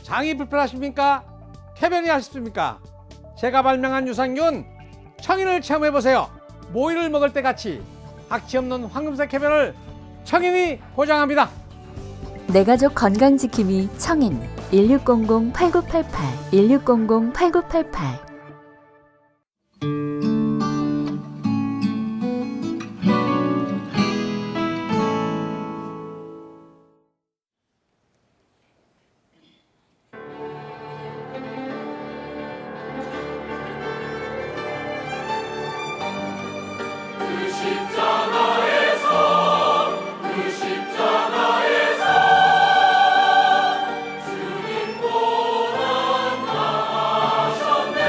장이 불편하십니까? 쾌변이 하십니까? 제가 발명한 유산균 청인을 체험해보세요. 모이를 먹을 때 같이 악취 없는 황금색 쾌변을 청인이 보장합니다. 내 가족 건강지킴이 청인 1600-8988 1600-8988. 주님 고난 나셨네.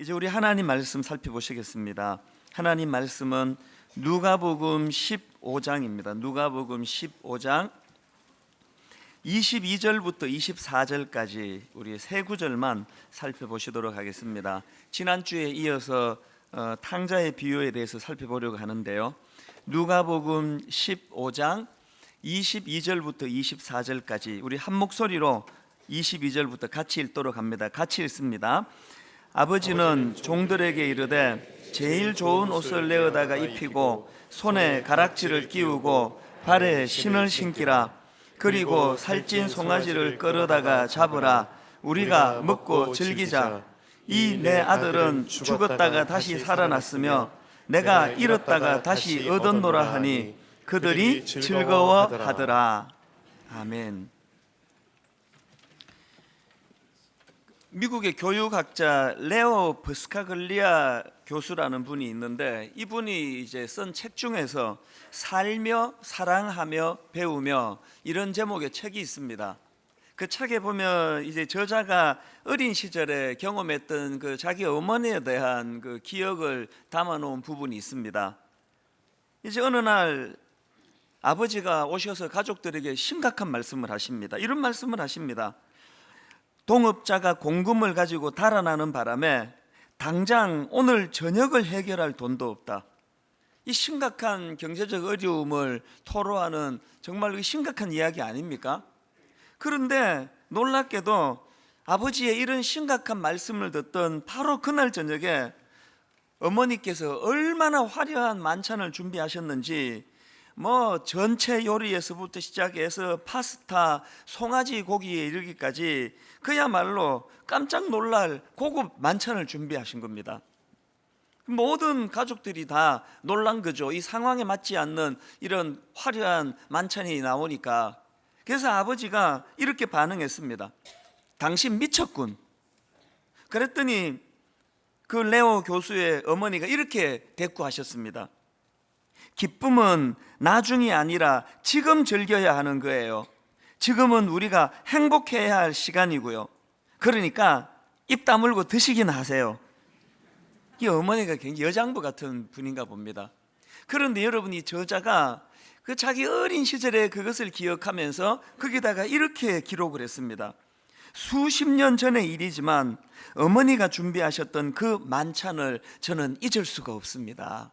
이제 우리 하나님 말씀 살펴보시겠습니다. 하나님 말씀은 누가복음 15장입니다. 누가복음 15장 22절부터 24절까지 우리 세 구절만 살펴보시도록 하겠습니다. 지난주에 이어서 탕자의 비유에 대해서 살펴보려고 하는데요. 누가복음 15장 22절부터 24절까지 우리 한 목소리로 22절부터 같이 읽도록 합니다. 같이 읽습니다. 아버지는 종들에게 이르되 제일 좋은 옷을 내어다가 입히고 손에 가락지를 끼우고 발에 신을 신기라. 그리고 살찐 송아지를 끌어다가 잡으라. 우리가 먹고 즐기자. 이 내 아들은 죽었다가 다시 살아났으며 내가 잃었다가 다시 얻었노라 하니 그들이 즐거워하더라. 아멘. 미국의 교육학자 레오 버스카글리아 교수라는 분이 있는데, 이분이 이제 쓴 책 중에서 살며 사랑하며 배우며 이런 제목의 책이 있습니다. 그 책에 보면 이제 저자가 어린 시절에 경험했던 그 자기 어머니에 대한 그 기억을 담아놓은 부분이 있습니다. 이제 어느 날 아버지가 오셔서 가족들에게 심각한 말씀을 하십니다. 이런 말씀을 하십니다. 동업자가 공금을 가지고 달아나는 바람에 당장 오늘 저녁을 해결할 돈도 없다. 이 심각한 경제적 어려움을 토로하는 정말 심각한 이야기 아닙니까? 그런데 놀랍게도 아버지의 이런 심각한 말씀을 듣던 바로 그날 저녁에 어머니께서 얼마나 화려한 만찬을 준비하셨는지 전체 요리에서부터 시작해서 파스타, 송아지 고기에 이르기까지 그야말로 깜짝 놀랄 고급 만찬을 준비하신 겁니다. 모든 가족들이 다 놀란 거죠. 이 상황에 맞지 않는 이런 화려한 만찬이 나오니까. 그래서 아버지가 이렇게 반응했습니다. 당신 미쳤군. 그랬더니 그 레오 교수의 어머니가 이렇게 대꾸하셨습니다. 기쁨은 나중이 아니라 지금 즐겨야 하는 거예요. 지금은 우리가 행복해야 할 시간이고요. 그러니까 입 다물고 드시긴 하세요. 이 어머니가 굉장히 여장부 같은 분인가 봅니다. 그런데 여러분이 저자가 그 자기 어린 시절에 그것을 기억하면서 거기다가 이렇게 기록을 했습니다. 수십 년 전의 일이지만 어머니가 준비하셨던 그 만찬을 저는 잊을 수가 없습니다.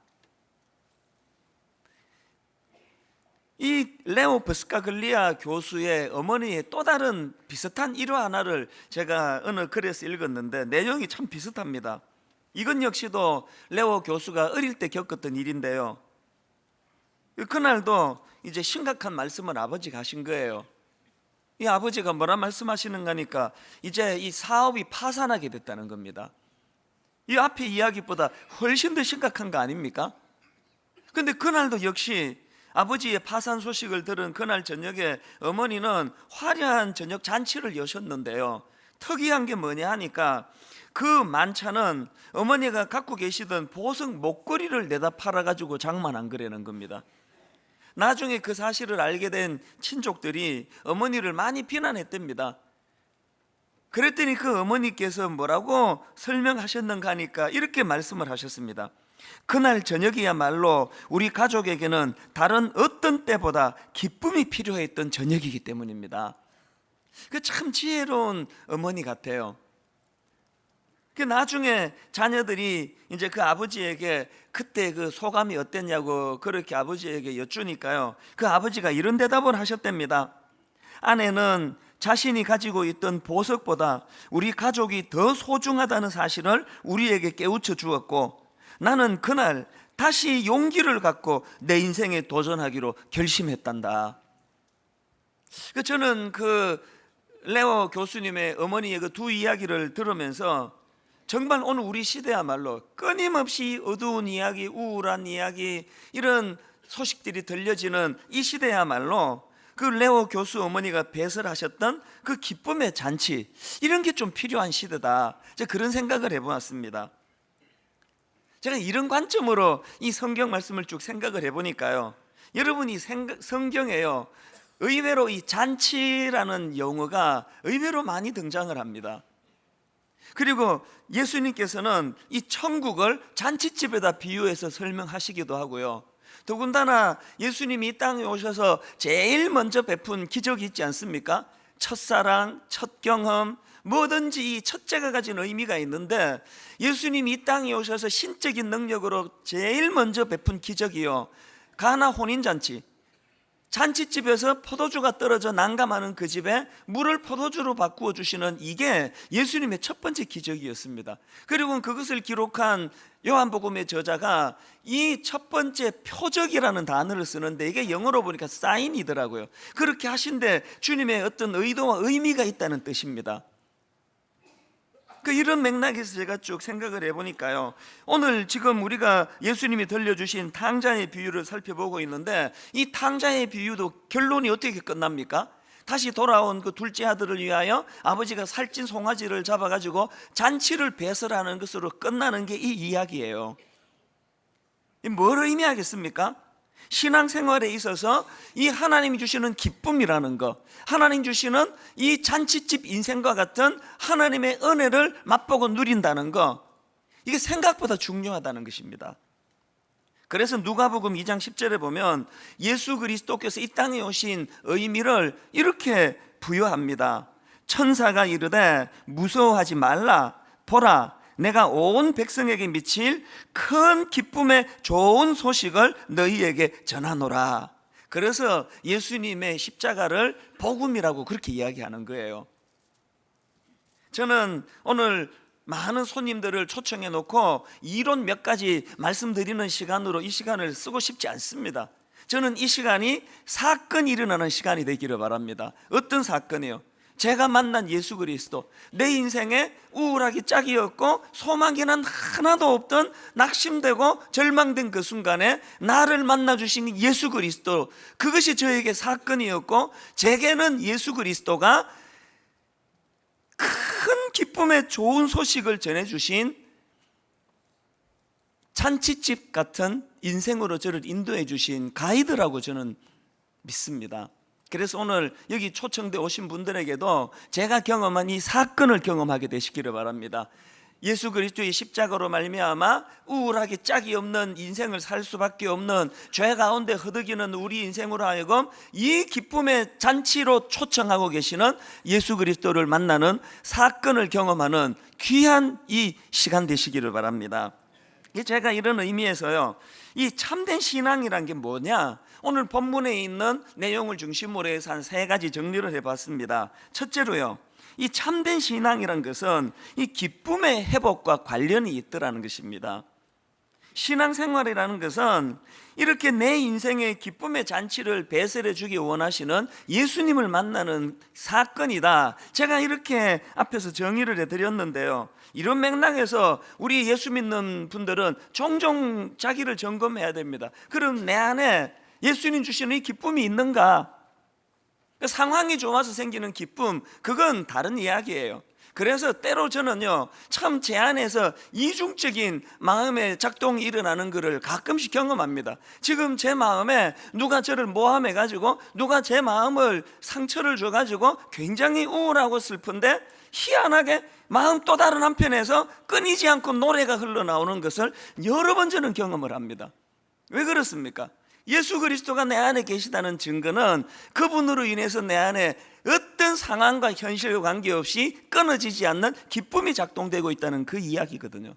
이 레오 버스카글리아 교수의 어머니의 또 다른 비슷한 일화 하나를 제가 어느 글에서 읽었는데 내용이 참 비슷합니다. 이건 역시도 레오 교수가 어릴 때 겪었던 일인데요. 그날도 이제 심각한 말씀을 아버지가 하신 거예요. 이 아버지가 뭐라 말씀하시는가 하니까 이제 이 사업이 파산하게 됐다는 겁니다. 이 앞에 이야기보다 훨씬 더 심각한 거 아닙니까? 근데 그날도 역시 아버지의 파산 소식을 들은 그날 저녁에 어머니는 화려한 저녁 잔치를 여셨는데요. 특이한 게 뭐냐 하니까 그 만찬은 어머니가 갖고 계시던 보석 목걸이를 내다 팔아가지고 장만한 거라는 겁니다. 나중에 그 사실을 알게 된 친족들이 어머니를 많이 비난했답니다. 그랬더니 그 어머니께서 뭐라고 설명하셨는가 하니까 이렇게 말씀을 하셨습니다. 그날 저녁이야말로 우리 가족에게는 다른 어떤 때보다 기쁨이 필요했던 저녁이기 때문입니다. 그 참 지혜로운 어머니 같아요. 그 나중에 자녀들이 이제 그 아버지에게 그때 그 소감이 어땠냐고 그렇게 아버지에게 여쭈니까요. 그 아버지가 이런 대답을 하셨답니다. 아내는 자신이 가지고 있던 보석보다 우리 가족이 더 소중하다는 사실을 우리에게 깨우쳐 주었고 나는 그날 다시 용기를 갖고 내 인생에 도전하기로 결심했단다. 저는 그 레오 교수님의 어머니의 그 두 이야기를 들으면서 정말 오늘 우리 시대야말로 끊임없이 어두운 이야기, 우울한 이야기, 이런 소식들이 들려지는 이 시대야말로 그 레오 교수 어머니가 배설하셨던 그 기쁨의 잔치, 이런 게 좀 필요한 시대다. 제가 그런 생각을 해보았습니다. 제가 이런 관점으로 이 성경 말씀을 쭉 생각을 해보니까요, 여러분이 성경에요, 의외로 이 잔치라는 용어가 의외로 많이 등장을 합니다. 그리고 예수님께서는 이 천국을 잔치집에다 비유해서 설명하시기도 하고요. 더군다나 예수님이 이 땅에 오셔서 제일 먼저 베푼 기적이 있지 않습니까? 첫사랑, 첫 경험, 뭐든지 이 첫째가 가진 의미가 있는데, 예수님이 이 땅에 오셔서 신적인 능력으로 제일 먼저 베푼 기적이요, 가나 혼인잔치, 잔치집에서 포도주가 떨어져 난감하는 그 집에 물을 포도주로 바꾸어 주시는, 이게 예수님의 첫 번째 기적이었습니다. 그리고 그것을 기록한 요한복음의 저자가 이 첫 번째 표적이라는 단어를 쓰는데, 이게 영어로 보니까 사인이더라고요. 그렇게 하신데 주님의 어떤 의도와 의미가 있다는 뜻입니다. 이런 맥락에서 제가 쭉 생각을 해보니까요, 오늘 지금 우리가 예수님이 들려주신 탕자의 비유를 살펴보고 있는데, 이 탕자의 비유도 결론이 어떻게 끝납니까? 다시 돌아온 그 둘째 아들을 위하여 아버지가 살찐 송아지를 잡아가지고 잔치를 배설하는 것으로 끝나는 게 이 이야기예요. 뭘 의미하겠습니까? 신앙생활에 있어서 이 하나님이 주시는 기쁨이라는 것, 하나님 주시는 이 잔치집 인생과 같은 하나님의 은혜를 맛보고 누린다는 것, 이게 생각보다 중요하다는 것입니다. 그래서 누가복음 2장 10절에 보면 예수 그리스도께서 이 땅에 오신 의미를 이렇게 부여합니다. 천사가 이르되 무서워하지 말라, 보라 내가 온 백성에게 미칠 큰 기쁨의 좋은 소식을 너희에게 전하노라. 그래서 예수님의 십자가를 복음이라고 그렇게 이야기하는 거예요. 저는 오늘 많은 손님들을 초청해 놓고 이론 몇 가지 말씀드리는 시간으로 이 시간을 쓰고 싶지 않습니다. 저는 이 시간이 사건이 일어나는 시간이 되기를 바랍니다. 어떤 사건이요? 제가 만난 예수 그리스도, 내 인생에 우울하기 짝이었고 소망에는 하나도 없던 낙심되고 절망된 그 순간에 나를 만나 주신 예수 그리스도, 그것이 저에게 사건이었고, 제게는 예수 그리스도가 큰 기쁨의 좋은 소식을 전해주신 잔치집 같은 인생으로 저를 인도해 주신 가이드라고 저는 믿습니다. 그래서 오늘 여기 초청돼 오신 분들에게도 제가 경험한 이 사건을 경험하게 되시기를 바랍니다. 예수 그리스도의 십자가로 말미암아 우울하게 짝이 없는 인생을 살 수밖에 없는 죄 가운데 허덕이는 우리 인생으로 하여금 이 기쁨의 잔치로 초청하고 계시는 예수 그리스도를 만나는 사건을 경험하는 귀한 이 시간 되시기를 바랍니다. 제가 이런 의미에서요, 이 참된 신앙이란 게 뭐냐, 오늘 본문에 있는 내용을 중심으로 해서 한 세 가지 정리를 해봤습니다. 첫째로요, 이 참된 신앙이란 것은 이 기쁨의 회복과 관련이 있더라는 것입니다. 신앙생활이라는 것은 이렇게 내 인생의 기쁨의 잔치를 배설해 주기 원하시는 예수님을 만나는 사건이다. 제가 이렇게 앞에서 정의를 해드렸는데요, 이런 맥락에서 우리 예수 믿는 분들은 종종 자기를 점검해야 됩니다. 그럼 내 안에 예수님 주시는 이 기쁨이 있는가? 상황이 좋아서 생기는 기쁨, 그건 다른 이야기예요. 그래서 때로 저는요, 참 제 안에서 이중적인 마음의 작동이 일어나는 것을 가끔씩 경험합니다. 지금 제 마음에 누가 저를 모함해가지고, 누가 제 마음을 상처를 줘가지고 굉장히 우울하고 슬픈데, 희한하게 마음 또 다른 한편에서 끊이지 않고 노래가 흘러나오는 것을 여러 번 저는 경험을 합니다. 왜 그렇습니까? 예수 그리스도가 내 안에 계시다는 증거는 그분으로 인해서 내 안에 어떤 상황과 현실과 관계없이 끊어지지 않는 기쁨이 작동되고 있다는 그 이야기거든요.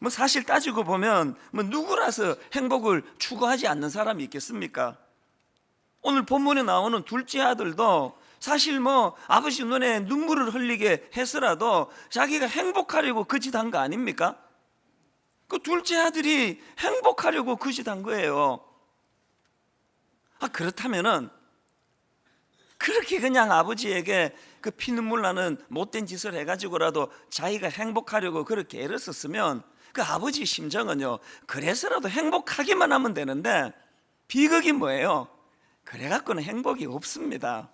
사실 따지고 보면 누구라서 행복을 추구하지 않는 사람이 있겠습니까? 오늘 본문에 나오는 둘째 아들도 사실 아버지 눈에 눈물을 흘리게 해서라도 자기가 행복하려고 그 짓 한 거 아닙니까? 그 둘째 아들이 행복하려고 그 짓 한 거예요. 그렇다면은 그렇게 그냥 아버지에게 그 피눈물 나는 못된 짓을 해가지고라도 자기가 행복하려고 그렇게 애를 썼으면 그 아버지 심정은요, 그래서라도 행복하기만 하면 되는데, 비극이 뭐예요? 그래갖고는 행복이 없습니다.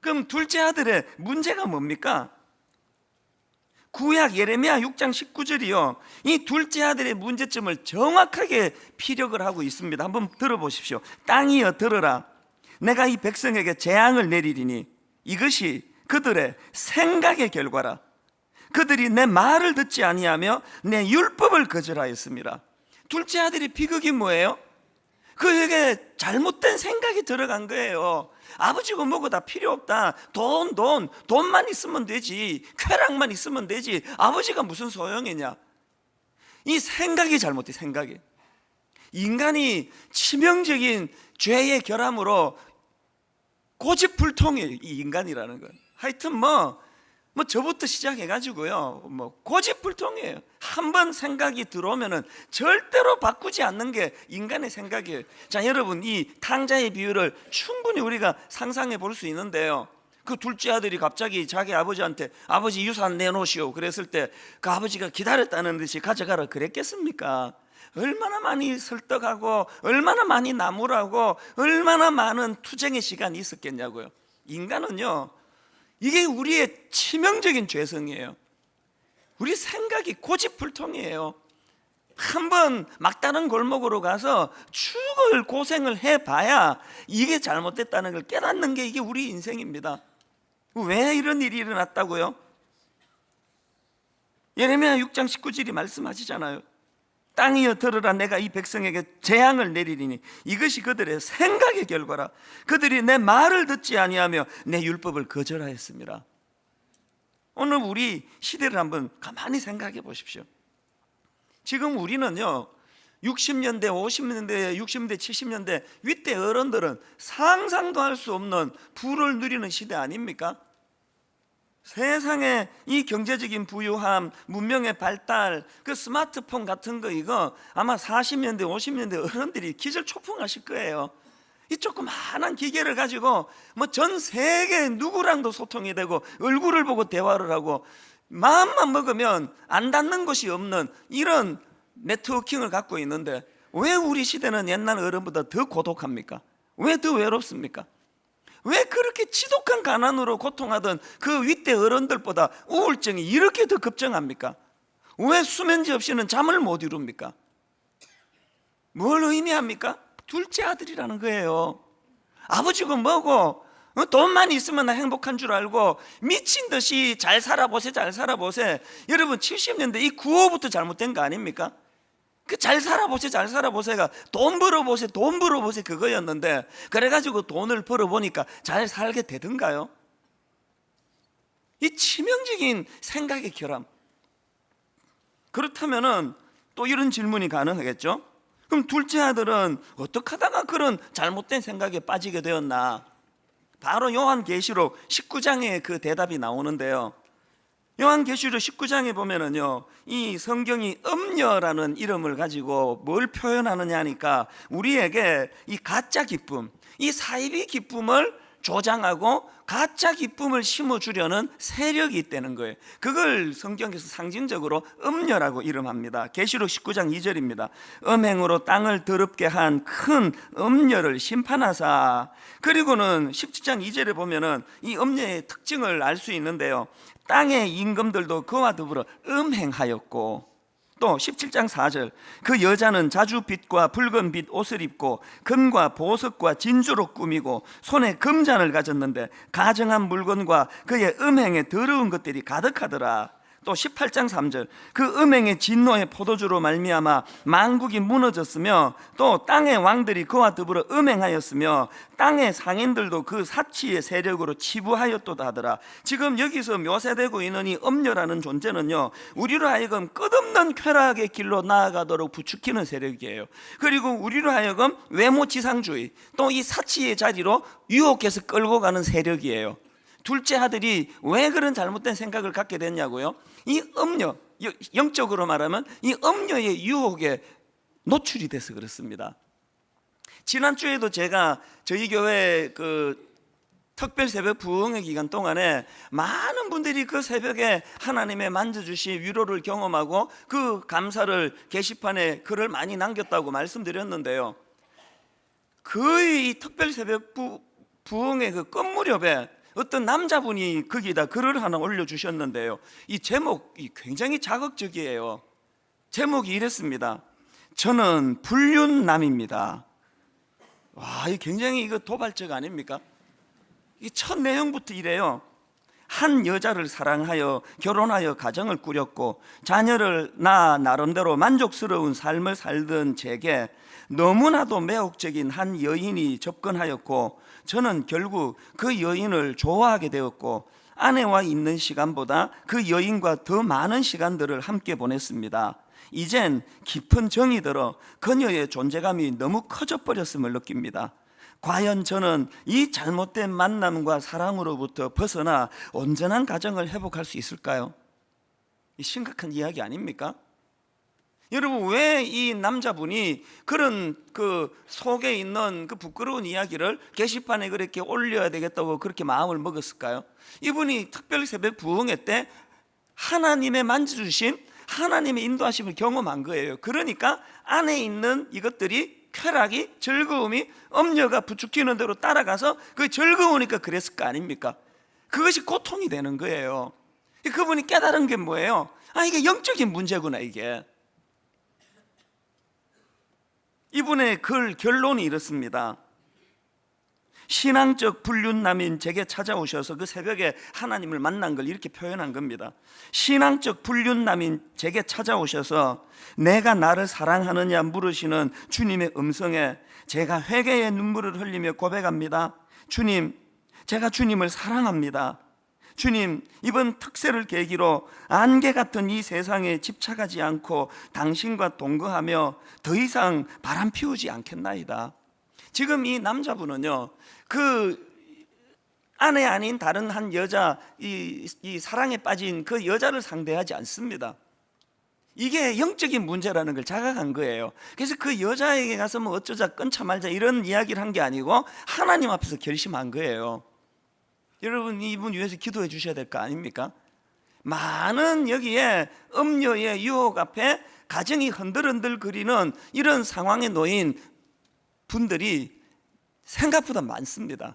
그럼 둘째 아들의 문제가 뭡니까? 구약 예레미야 6장 19절이요, 이 둘째 아들의 문제점을 정확하게 피력을 하고 있습니다. 한번 들어보십시오. 땅이여 들으라, 내가 이 백성에게 재앙을 내리리니 이것이 그들의 생각의 결과라. 그들이 내 말을 듣지 아니하며 내 율법을 거절하였습니다. 둘째 아들의 비극이 뭐예요? 그에게 잘못된 생각이 들어간 거예요. 아버지고 뭐고 다 필요 없다. 돈만 있으면 되지. 쾌락만 있으면 되지. 아버지가 무슨 소용이냐. 이 생각이 잘못돼. 생각이. 인간이 치명적인 죄의 결함으로 고집불통이에요. 이 인간이라는 건. 하여튼 저부터 시작해가지고요. 고집불통이에요. 한번 생각이 들어오면은 절대로 바꾸지 않는 게 인간의 생각이에요. 자, 여러분, 이 탕자의 비유를 충분히 우리가 상상해 볼 수 있는데요. 그 둘째 아들이 갑자기 자기 아버지한테 아버지 유산 내놓으시오 그랬을 때 그 아버지가 기다렸다는 듯이 가져가라 그랬겠습니까? 얼마나 많이 설득하고 얼마나 많이 나무라고 얼마나 많은 투쟁의 시간이 있었겠냐고요. 인간은요, 이게 우리의 치명적인 죄성이에요. 우리 생각이 고집불통이에요. 한번 막다른 골목으로 가서 죽을 고생을 해봐야 이게 잘못됐다는 걸 깨닫는 게 이게 우리 인생입니다. 왜 이런 일이 일어났다고요? 예레미야 6장 19절이 말씀하시잖아요. 땅이여 들으라, 내가 이 백성에게 재앙을 내리리니 이것이 그들의 생각의 결과라. 그들이 내 말을 듣지 아니하며 내 율법을 거절하였습니다. 오늘 우리 시대를 한번 가만히 생각해 보십시오. 지금 우리는요, 60년대, 50년대, 60년대, 70년대 윗대 어른들은 상상도 할 수 없는 부를 누리는 시대 아닙니까? 세상에 이 경제적인 부유함, 문명의 발달, 그 스마트폰 같은 거 이거 아마 40년대, 50년대 어른들이 기절초풍하실 거예요. 이 조그마한 기계를 가지고 전 세계 누구랑도 소통이 되고 얼굴을 보고 대화를 하고 마음만 먹으면 안 닿는 곳이 없는 이런 네트워킹을 갖고 있는데 왜 우리 시대는 옛날 어른보다 더 고독합니까? 왜 더 외롭습니까? 왜 그렇게 지독한 가난으로 고통하던 그 윗대 어른들보다 우울증이 이렇게 더 급증합니까? 왜 수면제 없이는 잠을 못 이룹니까? 뭘 의미합니까? 둘째 아들이라는 거예요. 아버지고 뭐고 돈만 있으면 나 행복한 줄 알고 미친 듯이 잘 살아보세 잘 살아보세. 여러분 70년대 이 구호부터 잘못된 거 아닙니까? 그 잘 살아보세 잘 살아보세가 돈 벌어보세 돈 벌어보세 그거였는데 그래가지고 돈을 벌어보니까 잘 살게 되던가요? 이 치명적인 생각의 결함. 그렇다면은 또 이런 질문이 가능하겠죠? 그럼 둘째 아들은 어떻게 하다가 그런 잘못된 생각에 빠지게 되었나? 바로 요한계시록 19장에 그 대답이 나오는데요. 요한계시록 19장에 보면은요, 이 성경이 음녀라는 이름을 가지고 뭘 표현하느냐 하니까 우리에게 이 가짜 기쁨, 이 사이비 기쁨을 조장하고 가짜 기쁨을 심어주려는 세력이 있다는 거예요. 그걸 성경에서 상징적으로 음녀라고 이름합니다. 계시록 19장 2절입니다. 음행으로 땅을 더럽게 한 큰 음녀를 심판하사. 그리고는 17장 2절에 보면은 이 음녀의 특징을 알 수 있는데요, 땅의 임금들도 그와 더불어 음행하였고, 또 17장 4절 그 여자는 자주빛과 붉은빛 옷을 입고 금과 보석과 진주로 꾸미고 손에 금잔을 가졌는데 가정한 물건과 그의 음행에 더러운 것들이 가득하더라. 또 18장 3절 그 음행의 진노의 포도주로 말미암아 만국이 무너졌으며 또 땅의 왕들이 그와 더불어 음행하였으며 땅의 상인들도 그 사치의 세력으로 치부하였도다 하더라. 지금 여기서 묘사되고 있는 이 음녀라는 존재는요, 우리로 하여금 끝없는 쾌락의 길로 나아가도록 부추기는 세력이에요. 그리고 우리로 하여금 외모지상주의 또 이 사치의 자리로 유혹해서 끌고 가는 세력이에요. 둘째 아들이 왜 그런 잘못된 생각을 갖게 됐냐고요? 이 음녀, 영적으로 말하면 이 음녀의 유혹에 노출이 돼서 그렇습니다. 지난주에도 제가 저희 교회 그 특별 새벽 부흥의 기간 동안에 많은 분들이 그 새벽에 하나님의 만져주신 위로를 경험하고 그 감사를 게시판에 글을 많이 남겼다고 말씀드렸는데요, 거의 이 특별 새벽 부흥의 그 끝 무렵에 어떤 남자분이 거기다 글을 하나 올려주셨는데요, 이 제목이 굉장히 자극적이에요. 제목이 이랬습니다. 저는 불륜남입니다. 와, 이 굉장히 이거 도발적 아닙니까? 이 첫 내용부터 이래요. 한 여자를 사랑하여 결혼하여 가정을 꾸렸고 자녀를 낳아 나름대로 만족스러운 삶을 살던 제게 너무나도 매혹적인 한 여인이 접근하였고 저는 결국 그 여인을 좋아하게 되었고 아내와 있는 시간보다 그 여인과 더 많은 시간들을 함께 보냈습니다. 이젠 깊은 정이 들어 그녀의 존재감이 너무 커져 버렸음을 느낍니다. 과연 저는 이 잘못된 만남과 사랑으로부터 벗어나 온전한 가정을 회복할 수 있을까요? 심각한 이야기 아닙니까? 여러분, 왜 이 남자분이 그런 그 속에 있는 그 부끄러운 이야기를 게시판에 그렇게 올려야 되겠다고 그렇게 마음을 먹었을까요? 이분이 특별히 새벽 부흥회 때 하나님의 만져주심, 하나님의 인도하심을 경험한 거예요. 그러니까 안에 있는 이것들이 쾌락이, 즐거움이 엄녀가 부추기는 대로 따라가서 그 즐거우니까 그랬을 거 아닙니까? 그것이 고통이 되는 거예요. 그분이 깨달은 게 뭐예요? 이게 영적인 문제구나. 이게 이분의 글 결론이 이렇습니다. 신앙적 불륜남인 제게 찾아오셔서 그 새벽에 하나님을 만난 걸 이렇게 표현한 겁니다. 신앙적 불륜남인 제게 찾아오셔서 내가 나를 사랑하느냐 물으시는 주님의 음성에 제가 회개의 눈물을 흘리며 고백합니다. 주님, 제가 주님을 사랑합니다. 주님, 이번 특세를 계기로 안개 같은 이 세상에 집착하지 않고 당신과 동거하며 더 이상 바람 피우지 않겠나이다. 지금 이 남자분은요, 그 아내 아닌 다른 한 여자, 이 사랑에 빠진 그 여자를 상대하지 않습니다. 이게 영적인 문제라는 걸 자각한 거예요. 그래서 그 여자에게 가서 뭐 어쩌자 끊자 말자 이런 이야기를 한 게 아니고 하나님 앞에서 결심한 거예요. 여러분, 이분 위해서 기도해 주셔야 될 거 아닙니까? 많은 여기에 음녀의 유혹 앞에 가정이 흔들흔들 거리는 이런 상황에 놓인 분들이 생각보다 많습니다.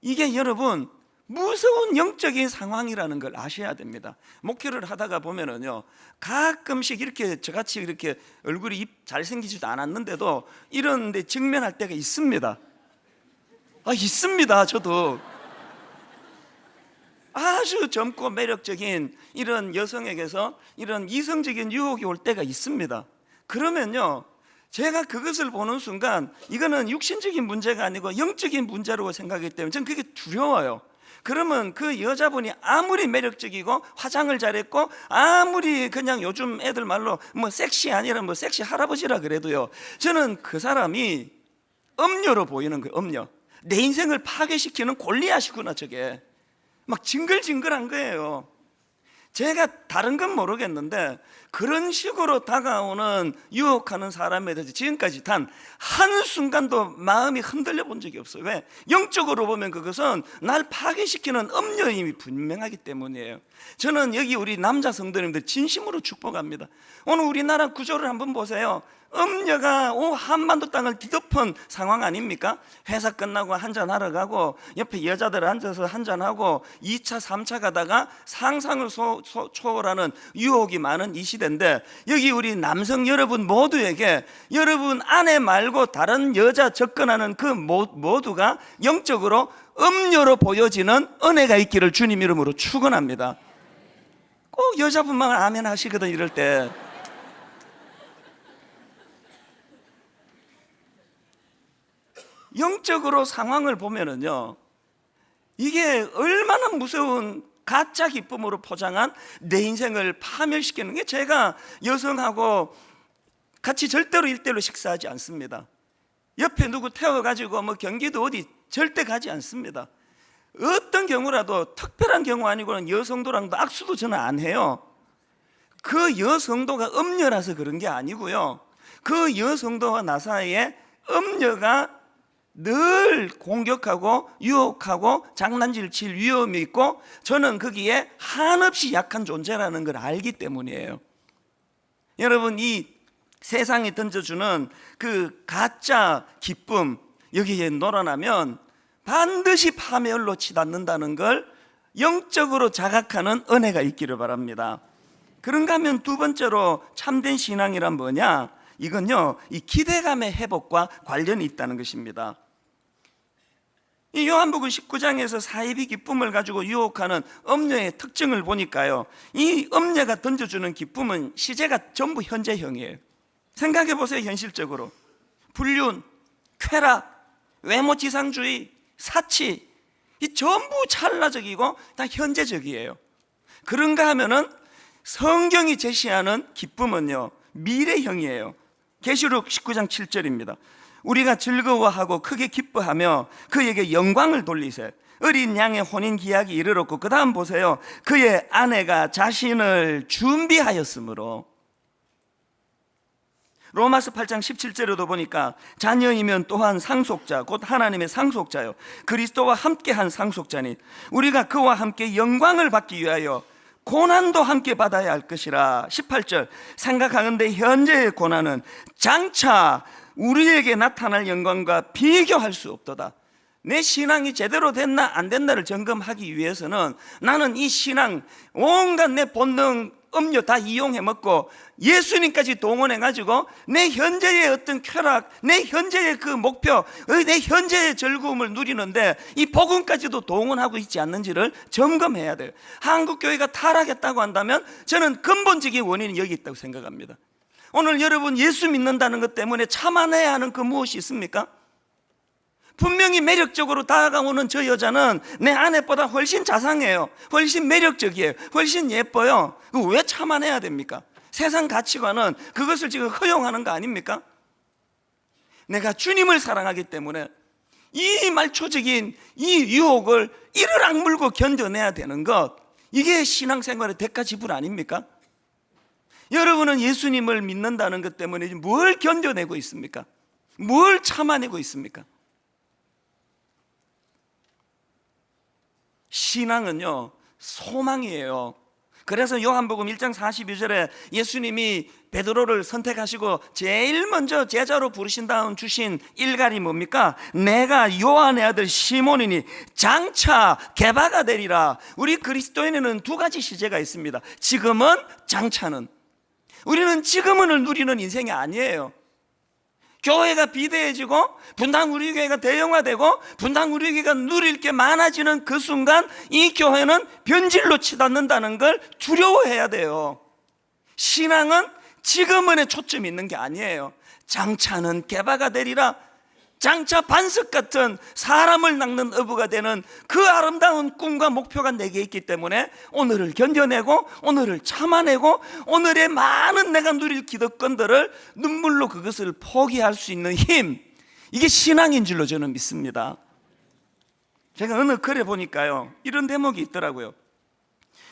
이게 여러분 무서운 영적인 상황이라는 걸 아셔야 됩니다. 목회를 하다가 보면은요, 가끔씩 이렇게 저같이 이렇게 얼굴이 잘생기지도 않았는데도 이런 데 직면할 때가 있습니다. 있습니다. 저도 아주 젊고 매력적인 이런 여성에게서 이런 이성적인 유혹이 올 때가 있습니다. 그러면요, 제가 그것을 보는 순간 이거는 육신적인 문제가 아니고 영적인 문제라고 생각하기 때문에 저는 그게 두려워요. 그러면 그 여자분이 아무리 매력적이고 화장을 잘했고 아무리 그냥 요즘 애들 말로 뭐 섹시 아니라 뭐 섹시 할아버지라 그래도요, 저는 그 사람이 음녀로 보이는 거예요. 음녀. 내 인생을 파괴시키는 골리앗이구나. 저게 막 징글징글한 거예요. 제가 다른 건 모르겠는데 그런 식으로 다가오는 유혹하는 사람에 대해서 지금까지 단 한순간도 마음이 흔들려 본 적이 없어요. 왜? 영적으로 보면 그것은 날 파괴시키는 음녀임이 분명하기 때문이에요. 저는 여기 우리 남자 성도님들 진심으로 축복합니다. 오늘 우리나라 구조를 한번 보세요. 음녀가 한반도 땅을 뒤덮은 상황 아닙니까? 회사 끝나고 한잔하러 가고 옆에 여자들 앉아서 한잔하고 2차 3차 가다가 상상을 초월하는 유혹이 많은 이 시대인데, 여기 우리 남성 여러분 모두에게 여러분 아내 말고 다른 여자 접근하는 그 모두가 영적으로 음녀로 보여지는 은혜가 있기를 주님 이름으로 축원합니다. 꼭 여자분만 아멘 하시거든. 이럴 때 영적으로 상황을 보면은요, 이게 얼마나 무서운 가짜 기쁨으로 포장한 내 인생을 파멸시키는 게, 제가 여성하고 같이 절대로 일대일로 식사하지 않습니다. 옆에 누구 태워가지고 뭐 경기도 어디 절대 가지 않습니다. 어떤 경우라도 특별한 경우 아니고는 여성도랑도 악수도 저는 안 해요. 그 여성도가 음녀라서 그런 게 아니고요, 그 여성도와 나 사이에 음녀가 늘 공격하고 유혹하고 장난질 칠 위험이 있고 저는 거기에 한없이 약한 존재라는 걸 알기 때문이에요. 여러분, 이 세상이 던져주는 그 가짜 기쁨 여기에 놀아나면 반드시 파멸로 치닫는다는 걸 영적으로 자각하는 은혜가 있기를 바랍니다. 그런가 하면 두 번째로 참된 신앙이란 뭐냐? 이건요, 이 기대감의 회복과 관련이 있다는 것입니다. 이 요한복음 19장에서 사이비 기쁨을 가지고 유혹하는 음녀의 특징을 보니까요, 이 음녀가 던져주는 기쁨은 시제가 전부 현재형이에요. 생각해 보세요. 현실적으로 불륜, 쾌락, 외모지상주의, 사치, 이 전부 찰나적이고 다 현재적이에요. 그런가 하면은 성경이 제시하는 기쁨은요, 미래형이에요. 계시록 19장 7절입니다. 우리가 즐거워하고 크게 기뻐하며 그에게 영광을 돌리세. 어린 양의 혼인 기약이 이르렀고, 그 다음 보세요. 그의 아내가 자신을 준비하였으므로. 로마서 8장 17절에도 보니까 자녀이면 또한 상속자, 곧 하나님의 상속자요, 그리스도와 함께한 상속자니 우리가 그와 함께 영광을 받기 위하여 고난도 함께 받아야 할 것이라. 18절, 생각하건대 현재의 고난은 장차 우리에게 나타날 영광과 비교할 수 없도다. 내 신앙이 제대로 됐나 안 됐나를 점검하기 위해서는 나는 이 신앙 온갖 내 본능, 음료 다 이용해 먹고 예수님까지 동원해 가지고 내 현재의 어떤 쾌락, 내 현재의 그 목표, 내 현재의 즐거움을 누리는데 이 복음까지도 동원하고 있지 않는지를 점검해야 돼요. 한국교회가 타락했다고 한다면 저는 근본적인 원인이 여기 있다고 생각합니다. 오늘 여러분 예수 믿는다는 것 때문에 참아내야 하는 그 무엇이 있습니까? 분명히 매력적으로 다가오는 저 여자는 내 아내보다 훨씬 자상해요, 훨씬 매력적이에요, 훨씬 예뻐요. 왜 참아내야 됩니까? 세상 가치관은 그것을 지금 허용하는 거 아닙니까? 내가 주님을 사랑하기 때문에 이 말초적인 이 유혹을 이를 악물고 견뎌내야 되는 것, 이게 신앙생활의 대가 지불 아닙니까? 여러분은 예수님을 믿는다는 것 때문에 뭘 견뎌내고 있습니까? 뭘 참아내고 있습니까? 신앙은요, 소망이에요. 그래서 요한복음 1장 42절에 예수님이 베드로를 선택하시고 제일 먼저 제자로 부르신 다음 주신 일갈이 뭡니까? 내가 요한의 아들 시몬이니 장차 개바가 되리라. 우리 그리스도인에는 두 가지 시제가 있습니다. 지금은, 장차는. 우리는 지금은을 누리는 인생이 아니에요. 교회가 비대해지고 분당 우리 교회가 대형화되고 분당 우리 교회가 누릴 게 많아지는 그 순간 이 교회는 변질로 치닫는다는 걸 두려워해야 돼요. 신앙은 지금은에 초점이 있는 게 아니에요. 장차는 개바가 되리라. 장차 반석 같은 사람을 낚는 어부가 되는 그 아름다운 꿈과 목표가 내게 있기 때문에 오늘을 견뎌내고 오늘을 참아내고 오늘의 많은 내가 누릴 기득권들을 눈물로 그것을 포기할 수 있는 힘, 이게 신앙인 줄로 저는 믿습니다. 제가 어느 글에 보니까요, 이런 대목이 있더라고요.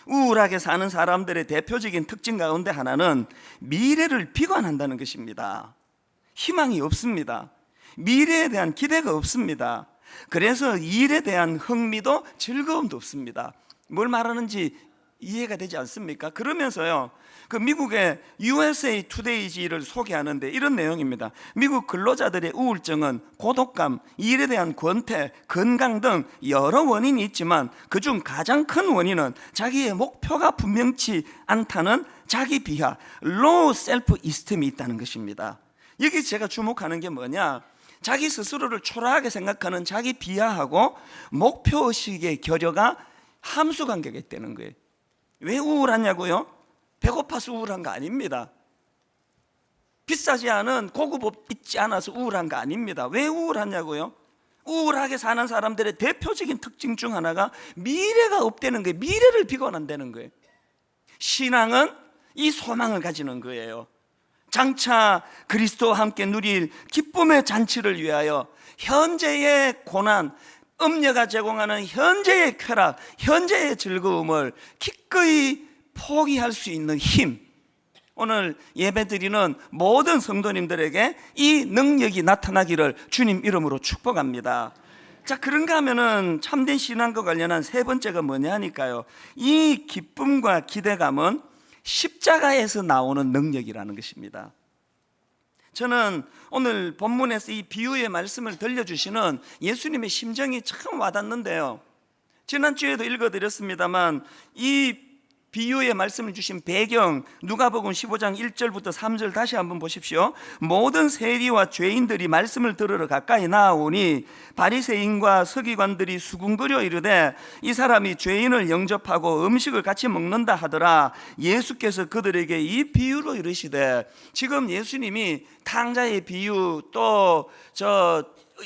우울하게 사는 사람들의 대표적인 특징 가운데 하나는 미래를 비관한다는 것입니다. 희망이 없습니다. 미래에 대한 기대가 없습니다. 그래서 일에 대한 흥미도 즐거움도 없습니다. 뭘 말하는지 이해가 되지 않습니까? 그러면서요, 그 미국의 USA Today를 소개하는데 이런 내용입니다. 미국 근로자들의 우울증은 고독감, 일에 대한 권태, 건강 등 여러 원인이 있지만 그중 가장 큰 원인은 자기의 목표가 분명치 않다는 자기 비하, low self-esteem이 있다는 것입니다. 여기 제가 주목하는 게 뭐냐, 자기 스스로를 초라하게 생각하는 자기 비하하고 목표의식의 결여가 함수관계가 있다는 거예요. 왜 우울하냐고요? 배고파서 우울한 거 아닙니다. 비싸지 않은 고급 옷 입지 않아서 우울한 거 아닙니다. 왜 우울하냐고요? 우울하게 사는 사람들의 대표적인 특징 중 하나가 미래가 없다는 거예요. 미래를 비관한다는 거예요. 신앙은 이 소망을 가지는 거예요. 장차 그리스도와 함께 누릴 기쁨의 잔치를 위하여 현재의 고난, 음녀가 제공하는 현재의 쾌락, 현재의 즐거움을 기꺼이 포기할 수 있는 힘, 오늘 예배드리는 모든 성도님들에게 이 능력이 나타나기를 주님 이름으로 축복합니다. 자, 그런가 하면은 참된 신앙과 관련한 세 번째가 뭐냐 하니까요, 이 기쁨과 기대감은 십자가에서 나오는 능력이라는 것입니다. 저는 오늘 본문에서 이 비유의 말씀을 들려주시는 예수님의 심정이 참 와닿는데요, 지난주에도 읽어드렸습니다만 이 비유의 말씀을 주신 배경, 누가복음 15장 1절부터 3절 다시 한번 보십시오. 모든 세리와 죄인들이 말씀을 들으러 가까이 나아오니 바리새인과 서기관들이 수군거려 이르되 이 사람이 죄인을 영접하고 음식을 같이 먹는다 하더라. 예수께서 그들에게 이 비유로 이르시되, 지금 예수님이 탕자의 비유, 또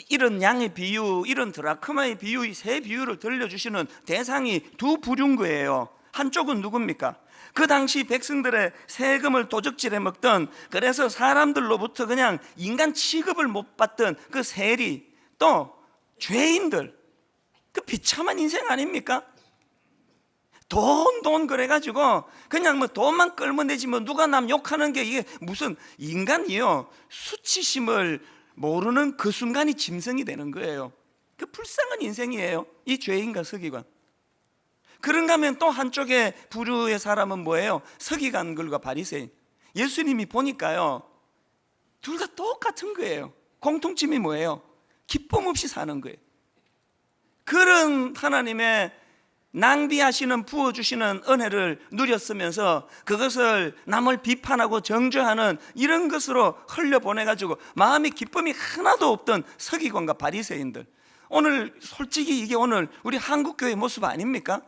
이런 양의 비유, 이런 드라크마의 비유, 세 비유를 들려주시는 대상이 두 부류인 거예요. 한쪽은 누굽니까? 그 당시 백성들의 세금을 도적질해 먹던, 그래서 사람들로부터 그냥 인간 취급을 못 받던 그 세리, 또 죄인들, 그 비참한 인생 아닙니까? 돈 그래가지고 그냥 뭐 돈만 끌어내지 뭐 누가 남 욕하는 게 이게 무슨 인간이요, 수치심을 모르는 그 순간이 짐승이 되는 거예요. 그 불쌍한 인생이에요, 이 죄인과 서기관. 그런가 하면 또 한쪽의 부류의 사람은 뭐예요? 서기관들과 바리새인. 예수님이 보니까요, 둘 다 똑같은 거예요. 공통점이 뭐예요? 기쁨 없이 사는 거예요. 그런 하나님의 낭비하시는, 부어주시는 은혜를 누렸으면서 그것을 남을 비판하고 정죄하는 이런 것으로 흘려보내가지고 마음의 기쁨이 하나도 없던 서기관과 바리새인들. 오늘 솔직히 이게 오늘 우리 한국교회 모습 아닙니까?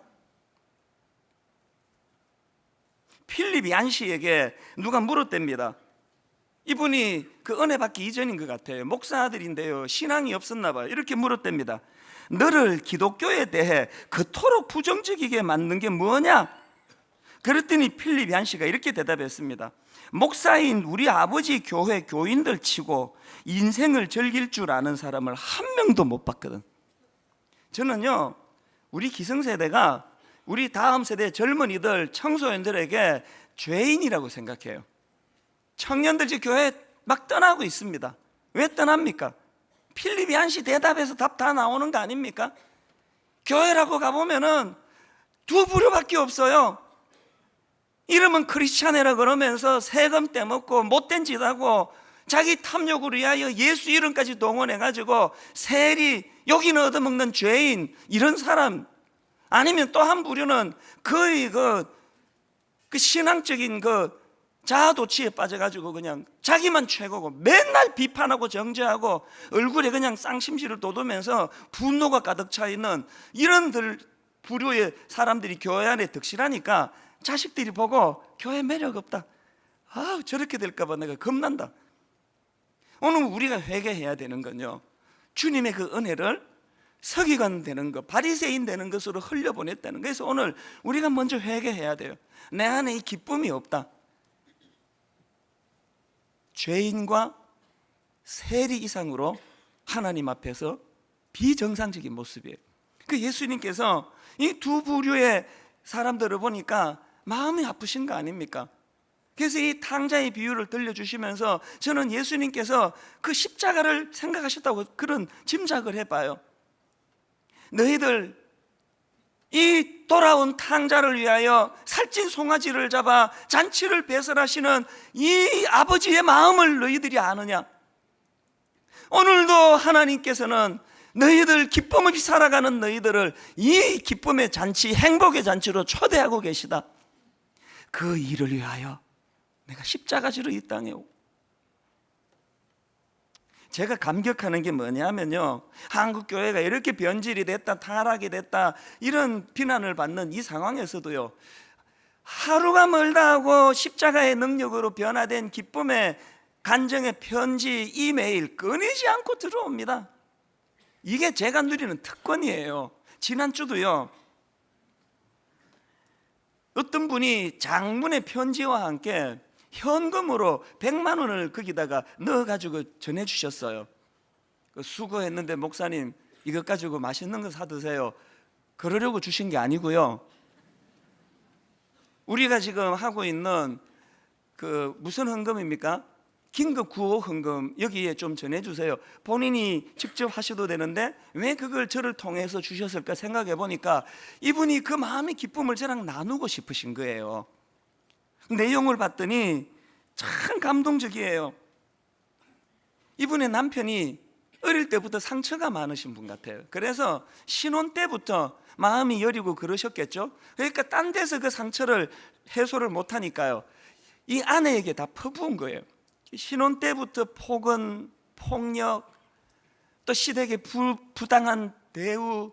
필립 얀시에게 누가 물었답니다. 이분이 그 은혜 받기 이전인 것 같아요. 목사들인데요, 신앙이 없었나 봐요. 이렇게 물었답니다. 너를 기독교에 대해 그토록 부정적이게 만든 게 뭐냐? 그랬더니 필립 얀시가 이렇게 대답했습니다. 목사인 우리 아버지 교회 교인들 치고 인생을 즐길 줄 아는 사람을 한 명도 못 봤거든. 저는요, 우리 기성세대가 우리 다음 세대 젊은이들, 청소년들에게 죄인이라고 생각해요. 청년들 지금 교회 막 떠나고 있습니다. 왜 떠납니까? 필립 얀시 대답에서 답 다 나오는 거 아닙니까? 교회라고 가보면은 두 부류밖에 없어요. 이름은 크리스찬이라 그러면서 세금 떼먹고 못된 짓 하고 자기 탐욕을 위하여 예수 이름까지 동원해가지고 세리, 여기는 얻어먹는 죄인, 이런 사람. 아니면 또 한 부류는 거의 그 신앙적인 자아도취에 빠져가지고 그냥 자기만 최고고 맨날 비판하고 정죄하고 얼굴에 그냥 쌍심지를 돋우면서 분노가 가득 차 있는 이런 부류의 사람들이 교회 안에 득실하니까 자식들이 보고 교회 매력 없다, 아 저렇게 될까봐 내가 겁난다. 오늘 우리가 회개해야 되는 건요, 주님의 그 은혜를 서기관 되는 것, 바리새인 되는 것으로 흘려보냈다는 거. 그래서 오늘 우리가 먼저 회개해야 돼요. 내 안에 이 기쁨이 없다. 죄인과 세리 이상으로 하나님 앞에서 비정상적인 모습이에요. 그 예수님께서 이 두 부류의 사람들을 보니까 마음이 아프신 거 아닙니까? 그래서 이 탕자의 비유를 들려주시면서 저는 예수님께서 그 십자가를 생각하셨다고 그런 짐작을 해봐요. 너희들 이 돌아온 탕자를 위하여 살찐 송아지를 잡아 잔치를 배설하시는 이 아버지의 마음을 너희들이 아느냐? 오늘도 하나님께서는 너희들 기쁨 없이 살아가는 너희들을 이 기쁨의 잔치, 행복의 잔치로 초대하고 계시다. 그 일을 위하여 내가 십자가 지러 이 땅에 오고. 제가 감격하는 게 뭐냐면요, 한국교회가 이렇게 변질이 됐다, 타락이 됐다, 이런 비난을 받는 이 상황에서도요, 하루가 멀다 하고 십자가의 능력으로 변화된 기쁨의 간정의 편지, 이메일 끊이지 않고 들어옵니다. 이게 제가 누리는 특권이에요. 지난주도요, 어떤 분이 장문의 편지와 함께 현금으로 100만 원을 거기다가 넣어가지고 전해주셨어요. 수고했는데 목사님 이것 가지고 맛있는 거 사드세요, 그러려고 주신 게 아니고요, 우리가 지금 하고 있는 그 무슨 헌금입니까? 긴급 구호 헌금, 여기에 좀 전해주세요. 본인이 직접 하셔도 되는데 왜 그걸 저를 통해서 주셨을까 생각해 보니까 이분이 그 마음의 기쁨을 저랑 나누고 싶으신 거예요. 내용을 봤더니 참 감동적이에요. 이분의 남편이 어릴 때부터 상처가 많으신 분 같아요. 그래서 신혼 때부터 마음이 여리고 그러셨겠죠. 그러니까 딴 데서 그 상처를 해소를 못하니까요, 이 아내에게 다 퍼부은 거예요. 신혼 때부터 폭언, 폭력, 또 시댁의 부당한 대우,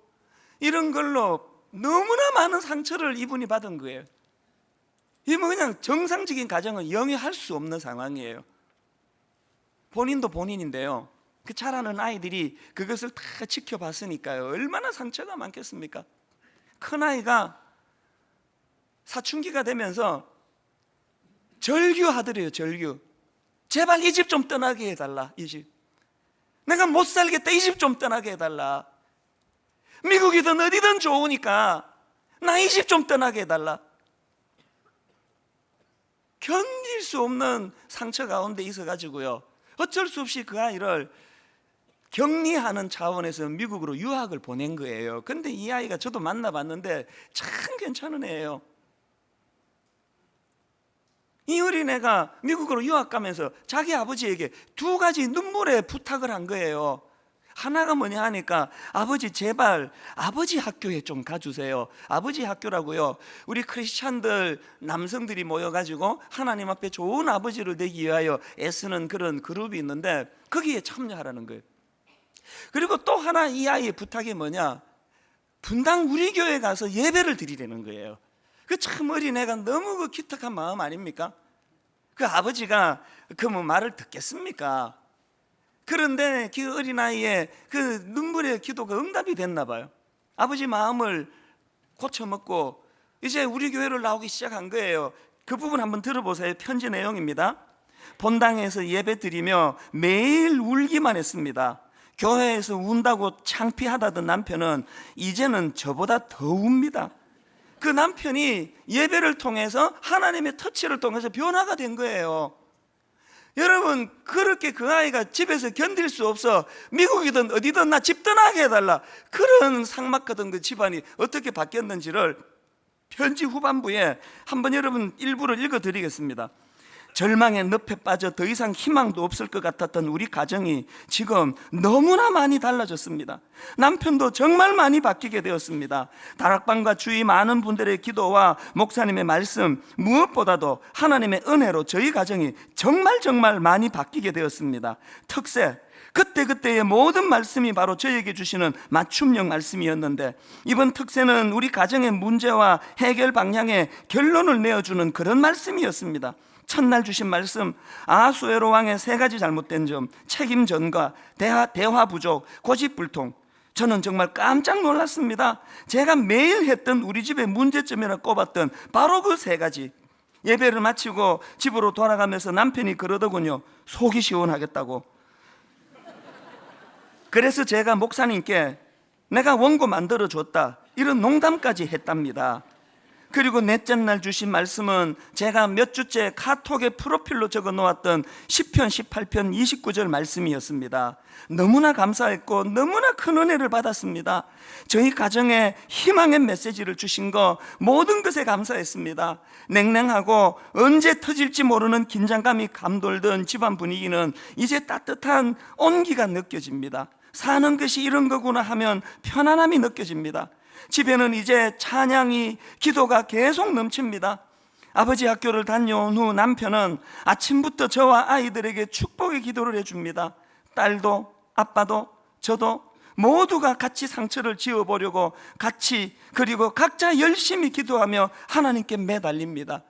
이런 걸로 너무나 많은 상처를 이분이 받은 거예요. 이분 그냥 정상적인 가정을 영위할 수 없는 상황이에요. 본인도 본인인데요, 그 자라는 아이들이 그것을 다 지켜봤으니까요, 얼마나 상처가 많겠습니까? 큰아이가 사춘기가 되면서 절규하더래요. 절규. 제발 이 집 좀 떠나게 해달라. 이 집 내가 못 살겠다. 이 집 좀 떠나게 해달라. 미국이든 어디든 좋으니까 나 이 집 좀 떠나게 해달라. 견딜 수 없는 상처 가운데 있어가지고요, 어쩔 수 없이 그 아이를 격리하는 차원에서 미국으로 유학을 보낸 거예요. 근데 이 아이가 저도 만나봤는데 참 괜찮은 애예요. 이 어린애가 미국으로 유학 가면서 자기 아버지에게 두 가지 눈물의 부탁을 한 거예요. 하나가 뭐냐 하니까, 아버지 제발 아버지 학교에 좀 가주세요. 아버지 학교라고요, 우리 크리스찬들 남성들이 모여가지고 하나님 앞에 좋은 아버지를 되기 위하여 애쓰는 그런 그룹이 있는데 거기에 참여하라는 거예요. 그리고 또 하나 이 아이의 부탁이 뭐냐, 분당 우리 교회 가서 예배를 드리라는 거예요. 그 참 어린애가 너무 그 기특한 마음 아닙니까? 그 아버지가 그 뭐 말을 듣겠습니까? 그런데 그 어린아이의 그 눈물의 기도가 응답이 됐나 봐요. 아버지 마음을 고쳐먹고 이제 우리 교회를 나오기 시작한 거예요. 그 부분 한번 들어보세요. 편지 내용입니다. 본당에서 예배 드리며 매일 울기만 했습니다. 교회에서 운다고 창피하다던 남편은 이제는 저보다 더 웁니다. 그 남편이 예배를 통해서 하나님의 터치를 통해서 변화가 된 거예요. 여러분, 그렇게 그 아이가 집에서 견딜 수 없어 미국이든 어디든 나 집 떠나게 해달라, 그런 삭막하던 그 집안이 어떻게 바뀌었는지를 편지 후반부에 한번 여러분 일부를 읽어드리겠습니다. 절망의 늪에 빠져 더 이상 희망도 없을 것 같았던 우리 가정이 지금 너무나 많이 달라졌습니다. 남편도 정말 많이 바뀌게 되었습니다. 다락방과 주위 많은 분들의 기도와 목사님의 말씀, 무엇보다도 하나님의 은혜로 저희 가정이 정말 많이 바뀌게 되었습니다. 특세, 그때그때의 모든 말씀이 바로 저에게 주시는 맞춤형 말씀이었는데, 이번 특세는 우리 가정의 문제와 해결 방향의 결론을 내어주는 그런 말씀이었습니다. 첫날 주신 말씀, 아하수에로 왕의 세 가지 잘못된 점, 책임 전가, 대화 부족, 고집불통. 저는 정말 깜짝 놀랐습니다. 제가 매일 했던 우리 집의 문제점이라 꼽았던 바로 그 세 가지. 예배를 마치고 집으로 돌아가면서 남편이 그러더군요. 속이 시원하겠다고. 그래서 제가 목사님께 내가 원고 만들어줬다, 이런 농담까지 했답니다. 그리고 넷째 날 주신 말씀은 제가 몇 주째 카톡에 프로필로 적어 놓았던 시편 18편 29절 말씀이었습니다. 너무나 감사했고 너무나 큰 은혜를 받았습니다. 저희 가정에 희망의 메시지를 주신 거 모든 것에 감사했습니다. 냉랭하고 언제 터질지 모르는 긴장감이 감돌던 집안 분위기는 이제 따뜻한 온기가 느껴집니다. 사는 것이 이런 거구나 하면 편안함이 느껴집니다. 집에는 이제 찬양이, 기도가 계속 넘칩니다. 아버지 학교를 다녀온 후 남편은 아침부터 저와 아이들에게 축복의 기도를 해줍니다. 딸도 아빠도 저도 모두가 같이 상처를 지워보려고 같이, 그리고 각자 열심히 기도하며 하나님께 매달립니다.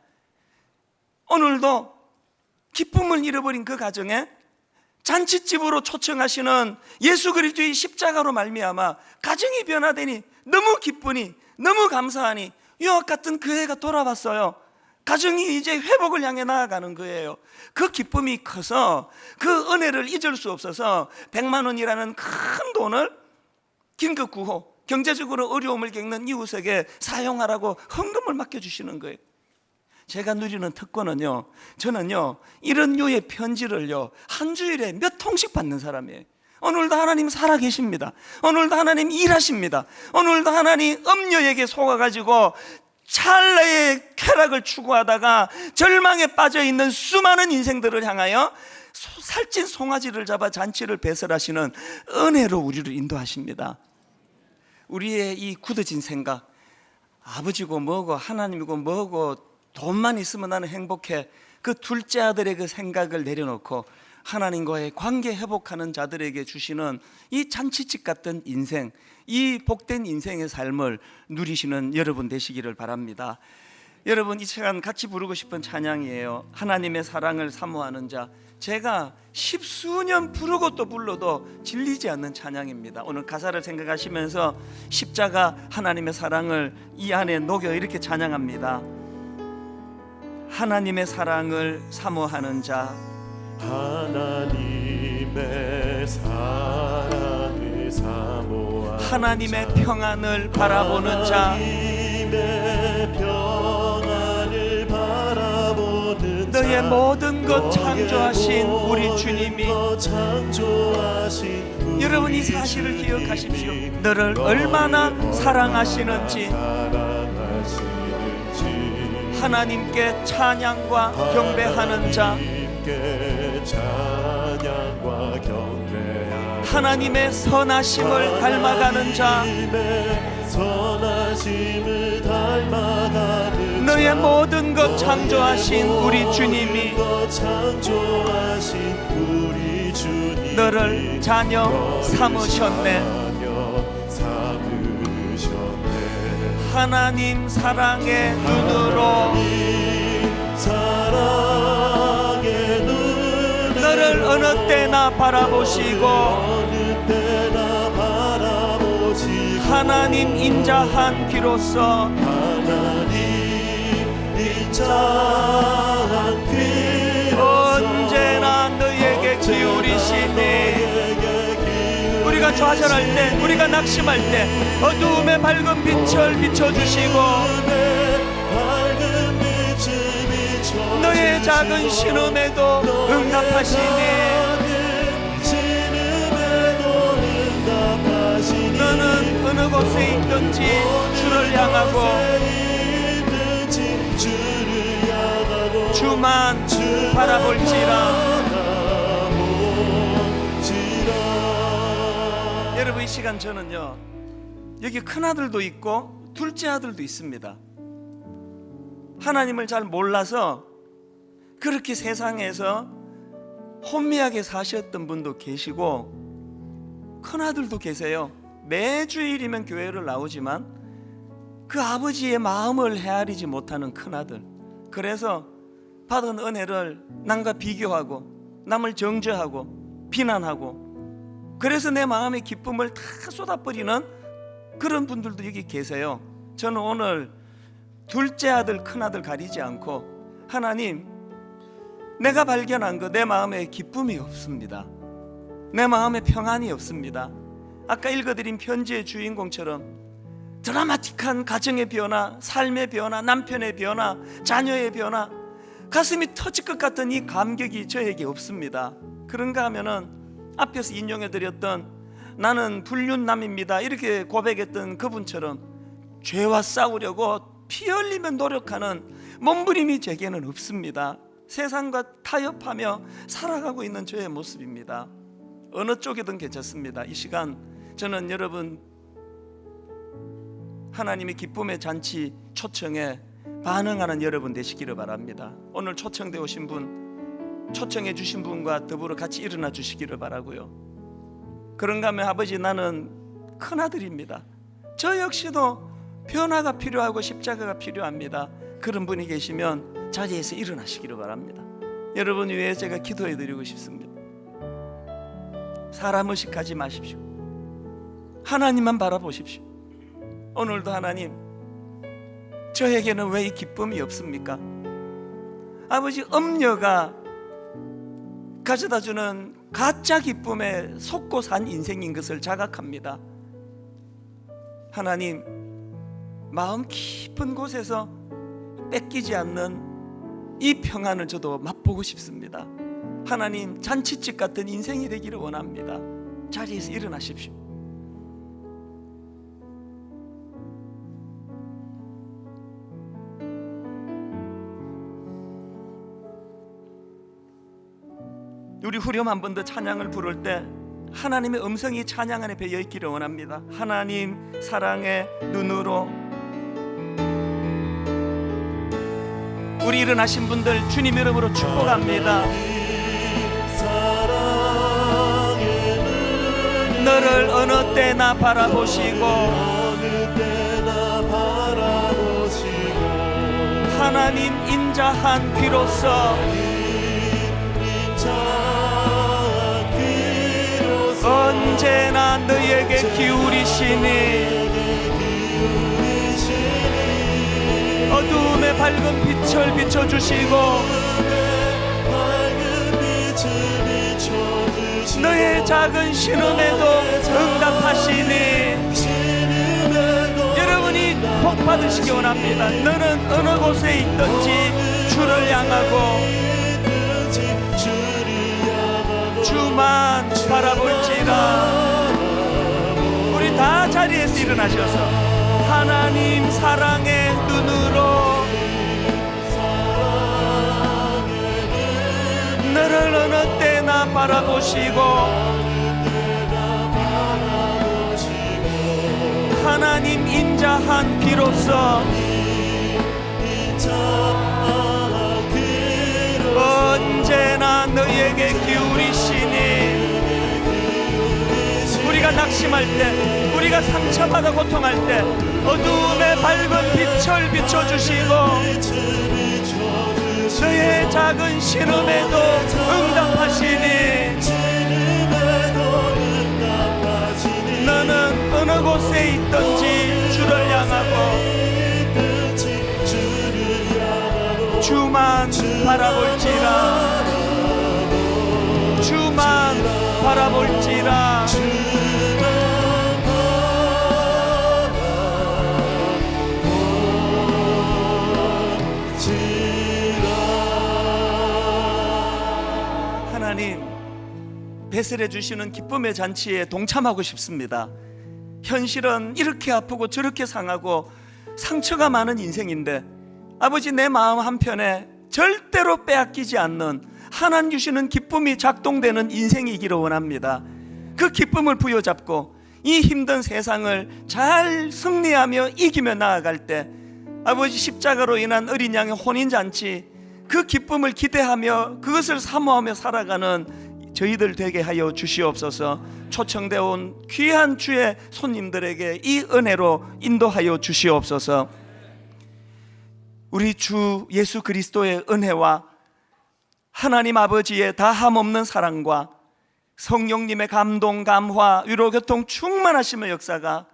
오늘도 기쁨을 잃어버린 그 가정에 잔치집으로 초청하시는 예수 그리스도의 십자가로 말미암아 가정이 변화되니 너무 기쁘니, 너무 감사하니 유학 같은 그 해가 돌아왔어요. 가정이 이제 회복을 향해 나아가는 거예요. 그 기쁨이 커서 그 은혜를 잊을 수 없어서 100만 원이라는 큰 돈을 긴급 구호, 경제적으로 어려움을 겪는 이웃에게 사용하라고 헌금을 맡겨주시는 거예요. 제가 누리는 특권은요, 저는요 이런 류의 편지를요 한 주일에 몇 통씩 받는 사람이에요. 오늘도 하나님 살아계십니다. 오늘도 하나님 일하십니다. 오늘도 하나님 음녀에게 속아가지고 찰나의 쾌락을 추구하다가 절망에 빠져있는 수많은 인생들을 향하여 살찐 송아지를 잡아 잔치를 배설하시는 은혜로 우리를 인도하십니다. 우리의 이 굳어진 생각, 아버지고 뭐고 하나님이고 뭐고 돈만 있으면 나는 행복해, 그 둘째 아들의 그 생각을 내려놓고 하나님과의 관계 회복하는 자들에게 주시는 이 잔치집 같은 인생, 이 복된 인생의 삶을 누리시는 여러분 되시기를 바랍니다. 여러분, 이 시간 같이 부르고 싶은 찬양이에요. 하나님의 사랑을 사모하는 자. 제가 십수년 부르고 또 불러도 질리지 않는 찬양입니다. 오늘 가사를 생각하시면서 십자가 하나님의 사랑을 이 안에 녹여 이렇게 찬양합니다. 하나님의 사랑을 사모하는 자, 하나님의 사랑을 사모하는 하나님의 평안을 바라보는 자, 하나님의 평안을 바라보는 자, 너의 모든 것 창조하신 우리 주님이, 여러분 이 사실을 기억하십시오. 너를 얼마나 사랑하시는지. 하나님께 찬양과 경배하는 자, 하나님의 선하심을 닮아가는 자, 너의 모든 것 창조하신 우리 주님이 너를 자녀 삼으셨네. 하나님 사랑의 눈으로 너를 어느 때나 바라보시고 하나님 인자한 귀로서 언제나 너에게 기울이시니, 우리가 좌절할 때, 우리가 낙심할 때 어두움의 밝은 빛을 비춰주시고 너의 작은 신음에도 응답하시니, 너는 어느 곳에 있든지 주를 향하고 주만 바라볼지라. 여러분, 이 시간 저는요, 여기 큰아들도 있고 둘째 아들도 있습니다. 하나님을 잘 몰라서 그렇게 세상에서 혼미하게 사셨던 분도 계시고 큰아들도 계세요. 매주일이면 교회를 나오지만 그 아버지의 마음을 헤아리지 못하는 큰아들. 그래서 받은 은혜를 남과 비교하고 남을 정죄하고 비난하고, 그래서 내 마음의 기쁨을 다 쏟아버리는 그런 분들도 여기 계세요. 저는 오늘 둘째 아들 큰아들 가리지 않고, 하나님, 내가 발견한 거 내 마음에 기쁨이 없습니다. 내 마음에 평안이 없습니다. 아까 읽어드린 편지의 주인공처럼 드라마틱한 가정의 변화, 삶의 변화, 남편의 변화, 자녀의 변화, 가슴이 터질 것 같은 이 감격이 저에게 없습니다. 그런가 하면은 앞에서 인용해드렸던 나는 불륜남입니다 이렇게 고백했던 그분처럼 죄와 싸우려고 피 흘리며 노력하는 몸부림이 제게는 없습니다. 세상과 타협하며 살아가고 있는 저의 모습입니다. 어느 쪽이든 괜찮습니다. 이 시간 저는 여러분 하나님의 기쁨의 잔치 초청에 반응하는 여러분 되시기를 바랍니다. 오늘 초청되어 오신 분, 초청해 주신 분과 더불어 같이 일어나 주시기를 바라고요. 그런가 하면 아버지, 나는 큰아들입니다. 저 역시도 변화가 필요하고 십자가가 필요합니다. 그런 분이 계시면 자리에서 일어나시기를 바랍니다. 여러분 위해 제가 기도해 드리고 싶습니다. 사람 의식하지 마십시오. 하나님만 바라보십시오. 오늘도 하나님, 저에게는 왜 이 기쁨이 없습니까? 아버지, 음녀가 가져다주는 가짜 기쁨에 속고 산 인생인 것을 자각합니다. 하나님, 마음 깊은 곳에서 뺏기지 않는 이 평안을 저도 맛보고 싶습니다. 하나님, 잔치집 같은 인생이 되기를 원합니다. 자리에서 일어나십시오. 우리 후렴 한 번 더 찬양을 부를 때 하나님의 음성이 찬양 안에 배어 있기를 원합니다. 하나님 사랑의 눈으로. 우리 일어나신 분들 주님 이름으로 축복합니다. 너를 어느 때나 바라보시고 하나님 인자한 귀로서 언제나 너에게 기울이시니 어두움의 밝은 빛을 비춰주시고 너의 작은 신음에도 응답하시니 여러분이 복 받으시기 원합니다. 너는 어느 곳에 있든지 주를 향하고 주만 바라볼지라. 우리 다 자리에서 일어나셔서 하나님 사랑의 눈으로 너를 어느 때나 바라보시고 하나님 인자한 귀로서 언제나 너에게 기울이시니 우리가 낙심할 때 우리가 상처받아 고통할 때 어두움의 밝은 빛을 비춰주시고 너의 작은 신음에도 응답하시니 너는 어느 곳에 있든지 주를 향하고 주만 바라볼지라. 주만 바라볼지라. 하나님, 배설해 주시는 기쁨의 잔치에 동참하고 싶습니다. 현실은 이렇게 아프고 저렇게 상하고 상처가 많은 인생인데 아버지, 내 마음 한편에 절대로 빼앗기지 않는 하나님 주시는 기쁨이 작동되는 인생이기를 원합니다. 그 기쁨을 부여잡고 이 힘든 세상을 잘 승리하며 이기며 나아갈 때 아버지, 십자가로 인한 어린 양의 혼인잔치, 그 기쁨을 기대하며 그것을 사모하며 살아가는 저희들 되게 하여 주시옵소서. 초청되어 온 귀한 주의 손님들에게 이 은혜로 인도하여 주시옵소서. 우리 주 예수 그리스도의 은혜와 하나님 아버지의 다함없는 사랑과 성령님의 감동, 감화, 위로, 교통 충만하심의 역사가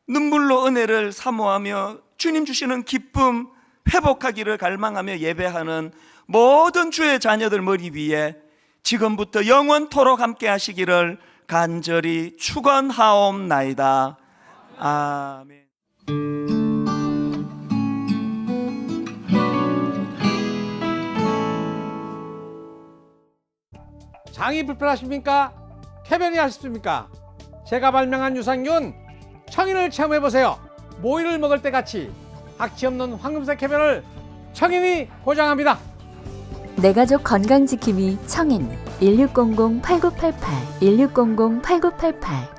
눈물로 은혜를 사모하며 주님 주시는 기쁨 회복하기를 갈망하며 예배하는 모든 주의 자녀들 머리 위에 지금부터 영원토록 함께 하시기를 간절히 축원하옵나이다. 아멘. 장이 불편하십니까? 쾌변이 하십니까? 제가 발명한 유산균 청인을 체험해보세요. 모이를 먹을 때 같이 악취 없는 황금색 쾌변을 청인이 보장합니다. 내 가족 건강지킴이 청인 1600-8988 1600-8988